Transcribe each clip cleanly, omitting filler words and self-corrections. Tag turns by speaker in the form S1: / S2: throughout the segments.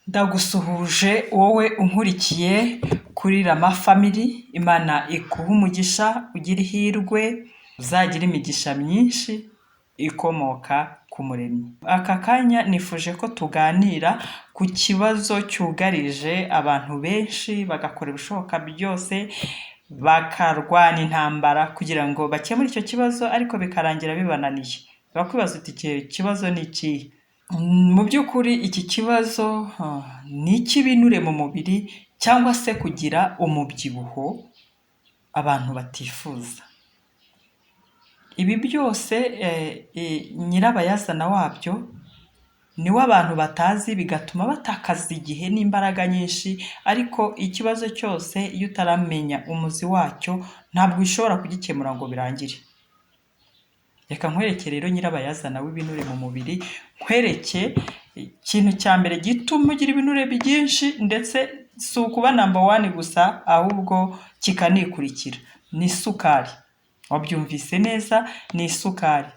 S1: Ndagusuhuje wowe unkurikiye kuri Rama Family. Imana ikuha umugisha, ugire ihirwe, uzagira imigisha myinshi ikomoka ku Muremyi. Aka kanya nifuje ko tuganira ku kibazo cyugarije abantu benshi, bagakora ibishoboka byose bakarwana intambara kugira ngo bakemure icyo kibazo, ariko bikarangira bibananiye. Bakwibaza uti iki kibazo ni iki? Mu by'ukuri iki kibazo ni icy'ibinure mu mubiri cyangwa se kugira umubyibuho abantu batifuza. Ibi byose nyirabayazana wabyo niwe abantu batazi, bigatuma batakaza igihe n'imbaraga nyinshi, ariko ikibazo cyose iyo utaramenya umuzi wacyo ntabwo ushobora kugikemura ngo birangire. Reka nkwereke rero nyirabayazana w'ibinure mu mubiri, nkwereke ikintu cya mbere gituma ugira ibinure byinshi, ndetse si ukuba number 1 gusa, ahubwo kikanikurikira, ni isukari. Wabyumvise neza, ni isukari.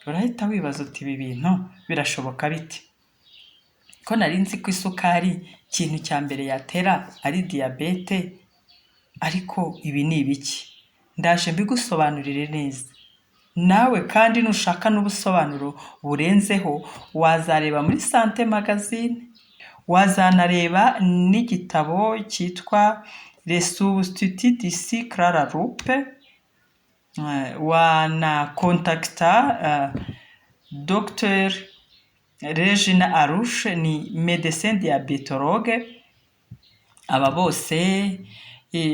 S1: Urahita wibaza uti ibi bintu birashoboka bite? Ko nari nzi ko isukari ikintu cya mbere yatera ari diyabete, ariko ibi ni ibiki? Ndaje mbigusobanurire neza. Nawe kandi nushaka n'ubusobanuro burenzeho, wazareba muri Sante Magazine, wazanareba n'igitabo cyitwa Les Substituts du Sucre à la Loupe, wanakontakta Dr Regina Arushe, ni médecin diabétologue. Aba bose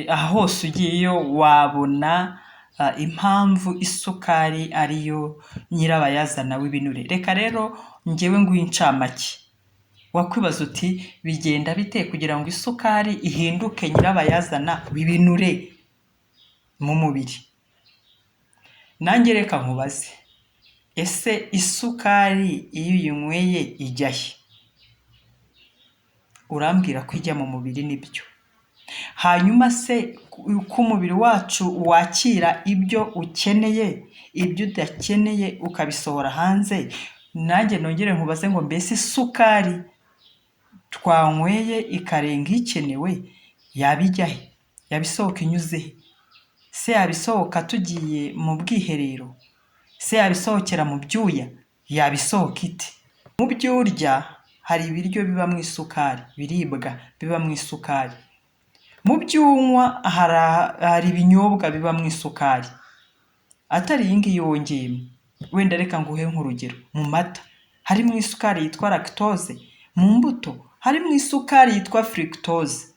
S1: aha hose ugiyeyo wabona impamvu isukari ariyo nyirabayazana w'ibinure. Reka rero njyewe nguhe incamake. Wakwibaza uti bigenda bite kugira ngo isukari ihinduke nyirabayazana w'ibinure mu mubiri? Nanjye reka nkubaze, ese isukari iyo uyinyweye ijya he? Urambwira ko ijya mu mubiri, nibyo. Hanyuma se uko umubiri wacu wakira ibyo ukeneye, ibyo udakeneye ukabisohora hanze, nanjye nongere nkubaze ngo mbese isukari twanyweye ikarenga ikenewe yabijya he? Yabisohoka inyuze he? Se yabisohoka tugiye mu bwiherero? Se yabisohokera mu byuya? Yabisohoka ite? Mu byo urya hari ibiryo biba mu isukari, biribwa biba mu isukari. Mu byo unywa hari ibinyobwa biba mu isukari, atari iyi ngiyi wongeyemo. Wenda reka nguhe nk'urugero. Mu mata harimo isukari yitwa lactose, mu mbuto harimo isukari yitwa fructose,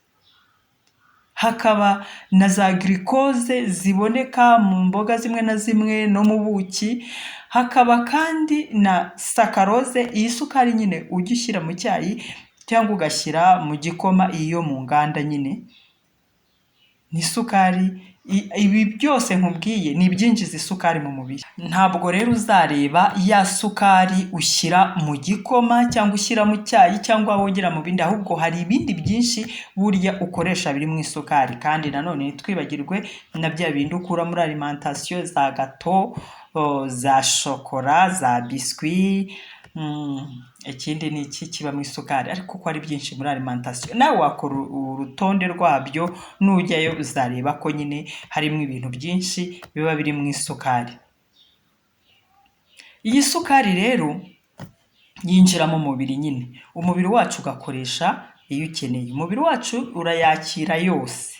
S1: hakaba na za glucose ziboneka mu mboga zimwe na zimwe no mu buki, hakaba kandi na saccharose, iyi sukari nyine ujya ushyira mu cyayi cyangwa ugashyira mu gikoma, iyo mu nganda nyine ni isukari. Ibi byose nkubwiye ni ibyinjiza isukari mu mubiri. Ntabwo rero uzareba ya sukari ushyira mu gikoma cyangwa ushyira mu cyayi cyangwa wongera mu bindi, ahubwo hari ibindi byinshi burya ukoresha biri mu isukari. Kandi nanone ntitwibagirwe na bya bindi ukura muri alimentation, za gato, za shokora, za biscuit, ikindi ni iki kiba mu isukari, ariko ko ari byinshi muri alimentation. Nawe wakora urutonde rwabyo, nujyayo uzareba ko nyine harimo ibintu byinshi biba biri mu isukari. Iyi sukari rero yinjira mu mubiri nyine, umubiri wacu ugakoresha iyo ukeneye. Umubiri wacu urayakira yose,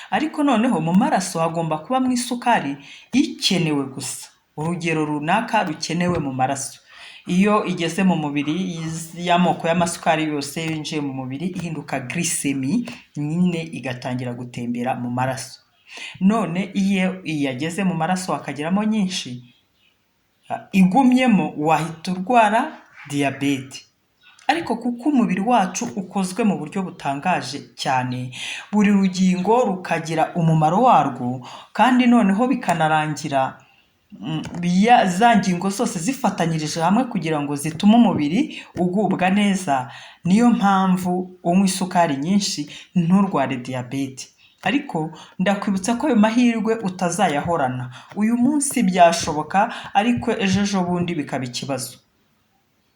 S1: ariko noneho mu maraso hagomba kuba mu isukari ikenewe gusa, urugero runaka rukenewe mu maraso. Iyo igeze mu mubiri, y'amoko y'amasukari yose yinjiye mu mubiri ihinduka glycemie nyine, igatangira gutembera mu maraso. None iyo yageze mu maraso hakageramo nyinshi, igumyemo wahita urwara diyabete. Ariko kuko umubiri wacu ukozwe mu buryo butangaje cyane, buri rugingo rukagira umumaro warwo, kandi noneho bikanarangira za ngingo zose zifatanyirije hamwe kugira ngo zitume umubiri ugubwa neza. Niyo mpamvu unywa isukari nyinshi nturware diyabete. Ariko ndakwibutsa ko ayo mahirwe utazayahorana. Uyu munsi byashoboka, ariko ejo bundi bikaba ikibazo.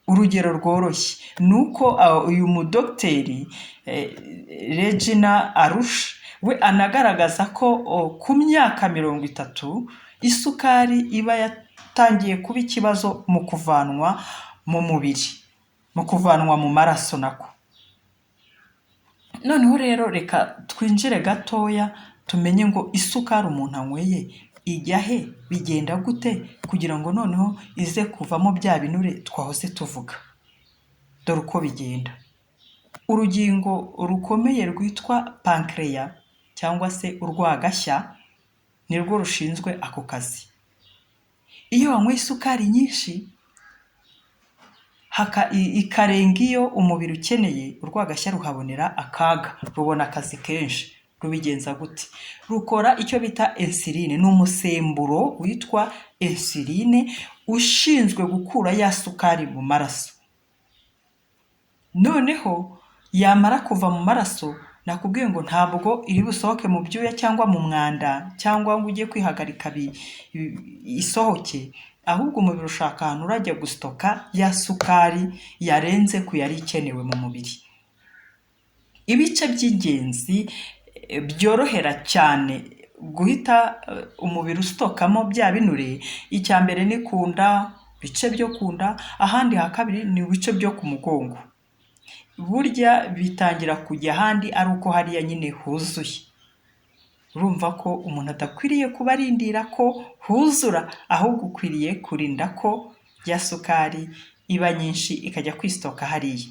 S1: urugero rworoshye ni uko uyu mudogiteri Regina Arusha we anagaragaza ko ku myaka 30 isukari iba yatangiye kuba ikibazo mu kuvanwa mu mubiri, mu kuvanwa mu maraso nako. Noneho rero reka twinjire gatoya tumenye ngo isukari umuntu anyweye ijya he, bigenda gute kugira ngo noneho ize kuvamo bya binure twahoze tuvuga. Dore uko bigenda. Urugingo rukomeye rwitwa pancreas cyangwa se urwagashya nirwo rushinzwe ako kazi. Iyo wanyweye isukari nyinshi ikarenga iyo umubiri ukeneye, urwagashya ruhabonera akaga, rubona akazi kenshi. Rubigenza gute? Rukora icyo bita insuline, ni umusemburo witwa insuline ushinzwe gukura ya sukari mu maraso. Noneho yamara kuva mu maraso, nakubwiye ngo ntabwo iri busohoke mu byuya cyangwa mu mwanda cyangwa ngo ujye kwihagarika isohoke, ahubwo umubiri ushaka ahantu urajya gustoka ya sukari yarenze ku yari ikenewe mu mubiri. Ibice by'ingenzi byorohera cyane guhita umubiri ustokamo bya binure, icya mbere ni kunda, bice byo kunda, ahandi ha kabiri ni bice byo ku mugongo. Burya bitangira kujya ahandi ari uko hariya nyine huzuye. Urumva ko umuntu adakwiriye kubarindira ko huzura, ahubwo ukwiriye kurinda ko ya sukari iba nyinshi ikajya kwistoka hariya.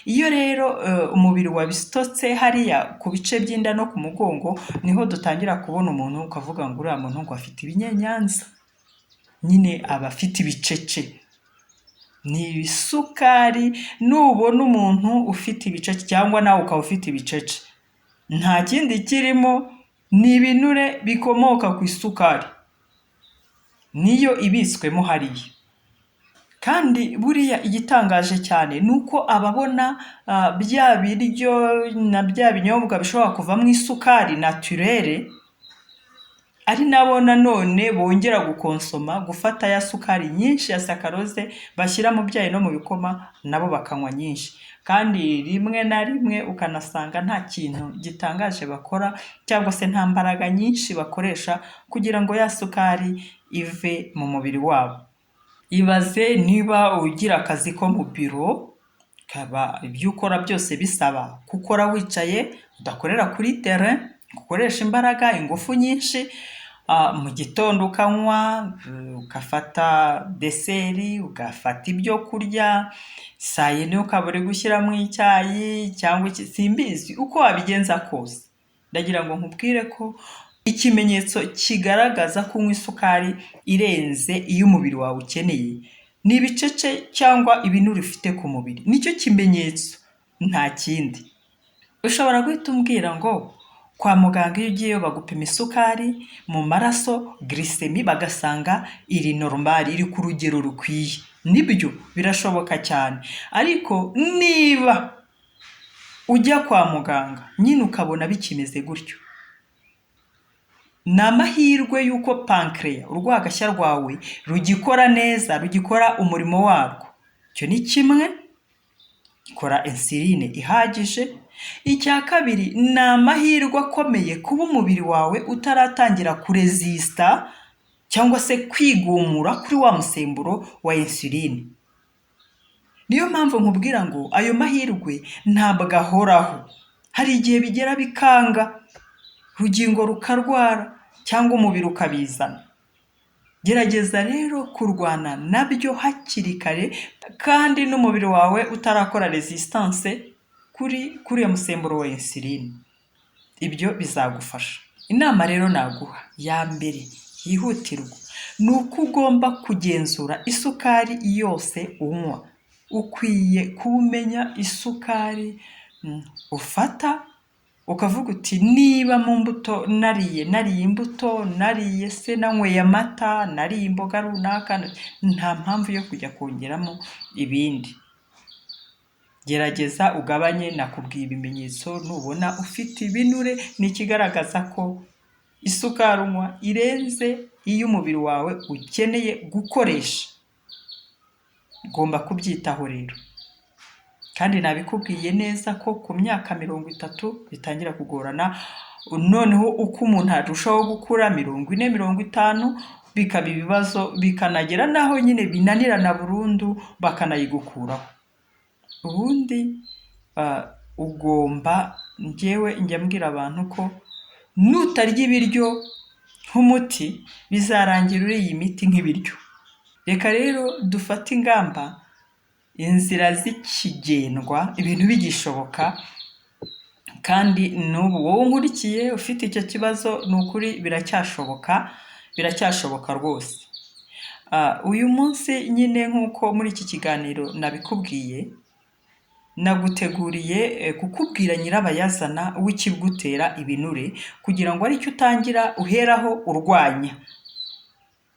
S1: Iyo rero umubiri wabistotse hariya ku bice by'inda no ku mugongo, niho dutangira kubona umuntu ukavuga ngo uriya muntu ngo afite ibinyenyanza, nyine aba afite ibicece. Ni isukari. Nubona umuntu ufite ibicece cyangwa nawe ukaba ufite ibicece, nta kindi kirimo, ni ibinure bikomoka ku isukari, niyo ibitswemo hariya. Kandi buriya igitangaje cyane ni uko ababona bya biryo na bya binyobwa bishobora kuvamo isukari naturere, ari nabo nanone bongera gukonsoma, gufata ya sukari nyinshi ya sakaroze bashyira mu byayi no mu bikoma, nabo bakanywa nyinshi. Kandi rimwe na rimwe ukanasanga nta kintu gitangaje bakora cyangwa se nta mbaraga nyinshi bakoresha kugira ngo ya sukari ive mu mubiri wabo. Ibaze niba ugira akazi ko mu biro, kaba ibyo ukora byose bisaba gukora wicaye, udakorera kuri terrain, ukoresha imbaraga, ingufu nyinshi. Mu gitondo ukanywa, ugafata deseri, ugafata ibyo kurya, saa yine ukaba uri gushyiramo icyayi cyangwa simbizi uko wabigenza kose. Ndagira ngo nkubwire ko ikimenyetso kigaragaza kunywa isukari irenze iyo umubiri wawe ukeneye ni ibicece cyangwa ibinure ufite ku mubiri. Nicyo kimenyetso, nta kindi. Ushobora guhita umbwira ngo kwa muganga iyo ugiyeyo bagupima isukari mu maraso, glycemie, bagasanga iri normal, iri ku rugero rukwiye. Nibyo birashoboka cyane, ariko niba ujya kwa muganga nyine ukabona bikimeze gutyo, ni amahirwe y'uko pancreas, urwagashya rwawe, rugikora neza, rugikora umurimo warwo. Icyo ni kimwe, gikora insuline ihagije. Icya kabiri, ni amahirwe akomeye kuba umubiri wawe utaratangira kuresista cyangwa se kwigumura kuri wa musemburo wa insuline. Niyo mpamvu nkubwira ngo ayo mahirwe ntabwo ahoraho. Hari igihe bigera bikanga, urugingo rukarwara cyangwa umubiri ukabizana. Gerageza rero kurwana nabyo hakiri kare, kandi n'umubiri wawe utarakora resistance kuri ya musemburo wa insuline. Ibyo bizagufasha. Inama rero naguha ya mbere yihutirwa ni uko ugomba kugenzura isukari yose unywa. Ukwiye kumenya isukari ufata, ukavuga uti niba mu mbuto nariye imbuto, nariye se nanyweye amata, nariye imboga runaka, nta mpamvu yo kujya kongeramo ibindi. Gerageza ugabanye. Nakubwiye ibimenyetso, nubona ufite ibinure ni ikigaragaza ko isukari unywa irenze iyo umubiri wawe ukeneye gukoresha. ugomba kubyitaho rero. Kandi nabikubwiye neza ko ku myaka 30 bitangira kugorana, noneho uko umuntu arushaho gukura 40 50 bikaba ibibazo, bikanagera naho nyine binanirana burundu bakanayigukuraho. Ubundi ugomba, njyewe njya mbwira abantu ko nutarya ibiryo nk'umuti bizarangira uriye imiti nk'ibiryo. Reka rero dufate ingamba, inzira zikigendwa, ibintu bigishoboka. Kandi n'ubu wowe nkurikiye ufite icyo kibazo, ni ukuri biracyashoboka rwose. Uyu munsi nyine nk'uko muri iki kiganiro nabikubwiye, naguteguriye kukubwira nyirabayazana w'ikigutera ibinure, kugira ngo aricyo utangira uheraho urwanya.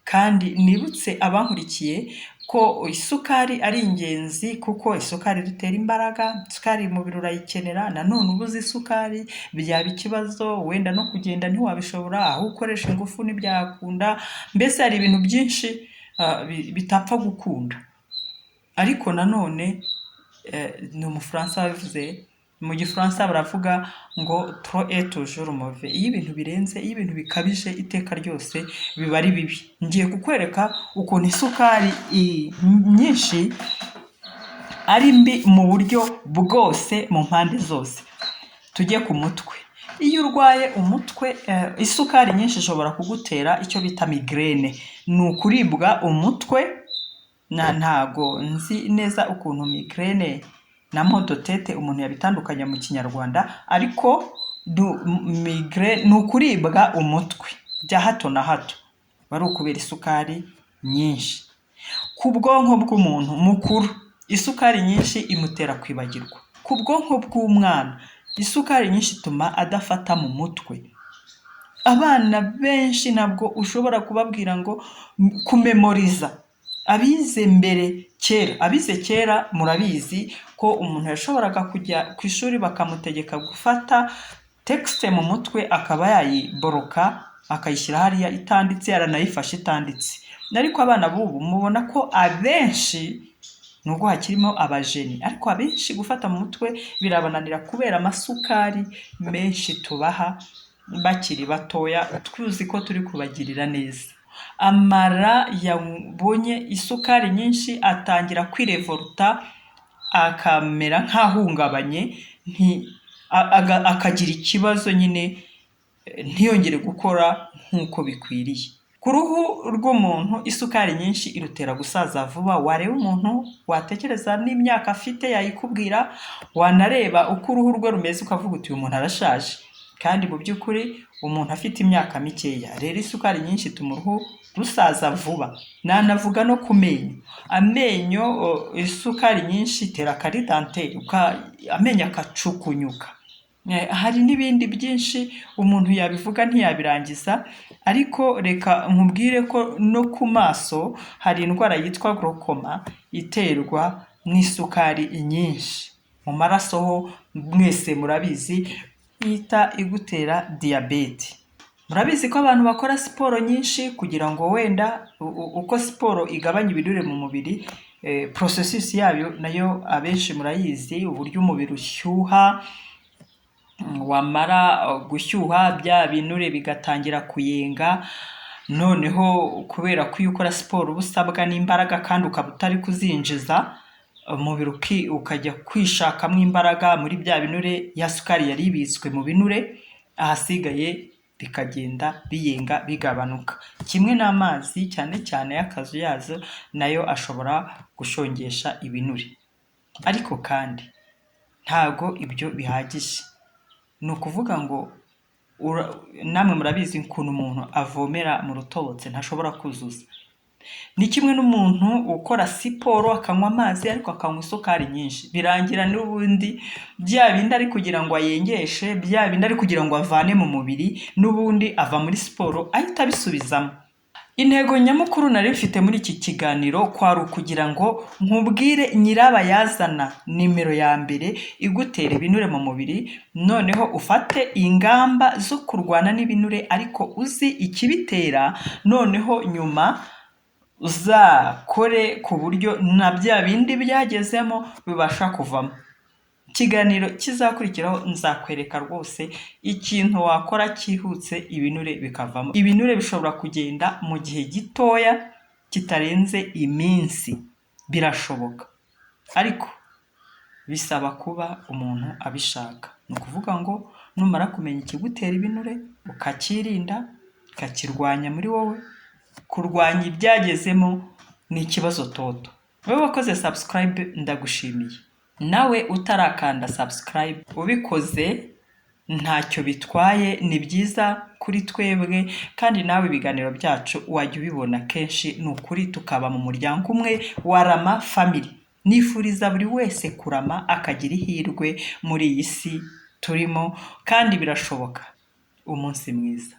S1: Kandi nibutse abankurikiye ko isukari ari ingenzi, kuko isukari dutera imbaraga, isukari umubiri urayikenera. Nanone ubuze isukari byaba ikibazo, wenda no kugenda ntiwabishobora, aho ukoresha ingufu ntibyakunda. Mbese hari ibintu byinshi bitapfa gukunda. Ariko nanone ni Umufaransa wabivuze, mu Gifaransa baravuga ngo trop est toujours mauvais. Iyo ibintu birenze, iyo ibintu bikabije, iteka ryose biba ari bibi. Ngiye kukwereka ukuntu isukari nyinshi ari mbi mu buryo bwose, mu mpande zose. Tujye ku mutwe. Iyo urwaye umutwe, isukari nyinshi ishobora kugutera icyo bita migraine, ni ukuribwa umutwe. Ntago nzi neza ukuntu migraine na maux de tête umuntu yabitandukanya mu Kinyarwanda, ariko migraine ni ukuribwa umutwe bya hato na hato, bari ukubera isukari nyinshi. Ku bwonko bw'umuntu mukuru, isukari nyinshi imutera kwibagirwa. Ku bwonko bw'umwana, isukari nyinshi ituma adafata mu mutwe. Abana benshi ntabwo ushobora kubabwira ngo kumemoriza. Abize kera murabizi ko umuntu yashoboraga kujya ku ishuri bakamutegeka gufata texte mu mutwe, akaba yayiboroka akayishyira hariya itanditse, yaranayifashe itanditse. Ariko abana b'ubu mubona ko abenshi, nubwo hakirimo abajeni, ariko abenshi gufata mu mutwe birabananira kubera amasukari menshi tubaha bakiri batoya, twuzi ko turi kubagirira neza. Amara yabonye isukari nyinshi atangira kwirevoluta, akamera nk'ahungabanye, akagira ikibazo nyine, ntiyongere gukora nk'uko bikwiriye. Ku ruhu rw'umuntu, isukari nyinshi irutera gusaza vuba. Wareba umuntu watekereza n'imyaka afite yayikubwira, wanareba uko uruhu rwe rumeze ukavuga uti uyu muntu arashaje, kandi mu by'ukuri umuntu afite imyaka mikeya. Rero isukari nyinshi ituma uruhu rusaza vuba. Nanavuga no ku amenyo, isukari nyinshi itera karidante, amenyo akacukunyuka. Hari n'ibindi byinshi umuntu yabivuga ntiyabirangiza, ariko reka nkubwire ko no ku maso hari indwara yitwa glaucoma iterwa n'isukari nyinshi. Mu maraso ho mwese murabizi, ihita igutera diyabete. Murabizi ko abantu bakora siporo nyinshi kugira ngo wenda uko siporo igabanya ibinure mu mubiri, processus yayo nayo abenshi murayizi, uburyo umubiri ushyuha. Wamara gushyuha, bya binure bigatangira kuyenga. Noneho kubera ko iyo ukora siporo busabwa n'imbaraga kandi ukaba utari kuzinjiza, umubiri ukajya kwishakamo imbaraga muri bya binure, ya sukari yari ibitswe mu binure, ahasigaye bikagenda biyenga bigabanuka. Kimwe n'amazi cyane cyane y'akazu yazo, nayo ashobora gushongesha ibinure. Ariko kandi ntago ibyo bihagije. Ni ukuvuga ngo namwe murabizi ukuntu umuntu avomera mu rutobotse ntashobora kuzuza. Ni kimwe n'umuntu ukora siporo akanywa amazi ariko akanywa isukari nyinshi, birangira n'ubundi bya bindi ari kugira ngo ayengeshe, bya bindi ari kugira ngo avane mu mubiri, n'ubundi ava muri siporo ahita abisubizamo. Intego nyamukuru nari mfite muri iki kiganiro kwari ukugira ngo nkubwire nyirabayazana nimero ya mbere igutera ibinure mu mubiri, noneho ufate ingamba zo kurwana n'ibinure ariko uzi ikibitera, noneho nyuma uzakore ku buryo na bya bindi byagezemo bibasha kuvamo. Ikiganiro kizakurikiraho nzakwereka rwose ikintu wakora cyihutse ibinure bikavamo. Ibinure bishobora kugenda mu gihe gitoya kitarenze iminsi, birashoboka, ariko bisaba kuba umuntu abishaka. Ni ukuvuga ngo numara kumenya ikigutera ibinure ukakirinda, ukakirwanya muri wowe, kurwanya ibyagezemo ni ikibazo toto. Wowe wakoze subscribe ndagushimiye, nawe utarakanda subscribe ubikoze ntacyo bitwaye, ni byiza kuri twebwe, kandi nawe ibiganiro byacu wajya ubibona kenshi. Ni ukuri tukaba mu muryango umwe wa Rama Family. Nifuriza buri wese kurama akagira ihirwe muri iyi si turimo, kandi birashoboka. Umunsi mwiza.